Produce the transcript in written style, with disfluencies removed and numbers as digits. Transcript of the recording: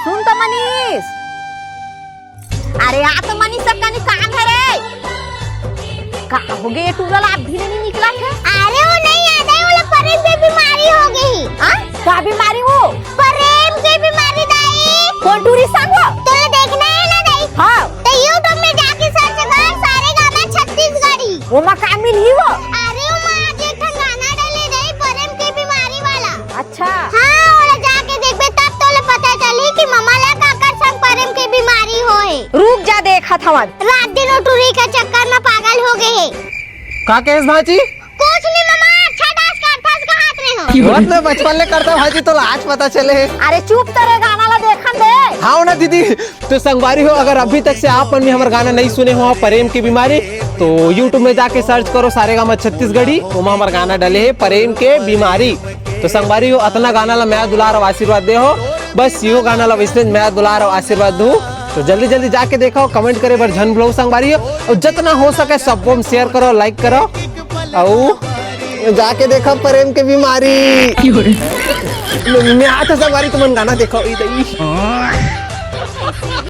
सुन तो मनीष, अरे आ तो मनीष सबका काम है रे। कहाँ हो गए टूरल, आप भी नहीं निकला है? अरे वो नहीं याद है, वो प्रेम की बीमारी हो गई। क्या बीमारी हो? प्रेम की बीमारी दाई। कौन टूरी संग हो? तुझे देखना है ना दाई? हाँ। तो यूट्यूब में जाके सर्च कर सारे गाना छत्तीसगढ़ी। वो माँ का मिली वो? अरे वो माँ आज एक गाना डाले दाई प्रेम की बीमारी वाला। अच्छा। हाँ, और जाके देखबे तब तोले पता चली कि मम्मा ला काकर संग प्रेम की बीमारी होए। रुक जा देखा था रात दिन टूरी के चक्कर में पागल हो गए। का केस भाजी? कुछ नहीं मामा, अच्छा डांस करता का हाथ में हो। बहुत मैं बचपन ले करता भाजी, तो आज पता चले। अरे चुप तेरे गाना ला देखन दे। हाँ ना दीदी, तो संगवारी हो, अगर अभी तक से आप भी हमारा गाना नहीं सुने हो प्रेम की बीमारी, तो यूट्यूब में जाके सर्च करो सारेगामा छत्तीसगढ़ी, वहाँ हमारा गाना डाले है प्रेम के बीमारी। तो संगवारी हो, अतना गाना ला मैं दुलार और आशीर्वाद दे हो, बस यो गाना ला वैसे मैं दुलार और आशीर्वाद दूं। तो जल्दी जल्दी जाके देखो, कमेंट करे बर झन भूलो संगवारी हो, और जितना हो सके सबको शेयर करो, लाइक करो, और जाके देखो प्रेम के बीमारी। मैं आता संगवारी तुमन गाना देखो।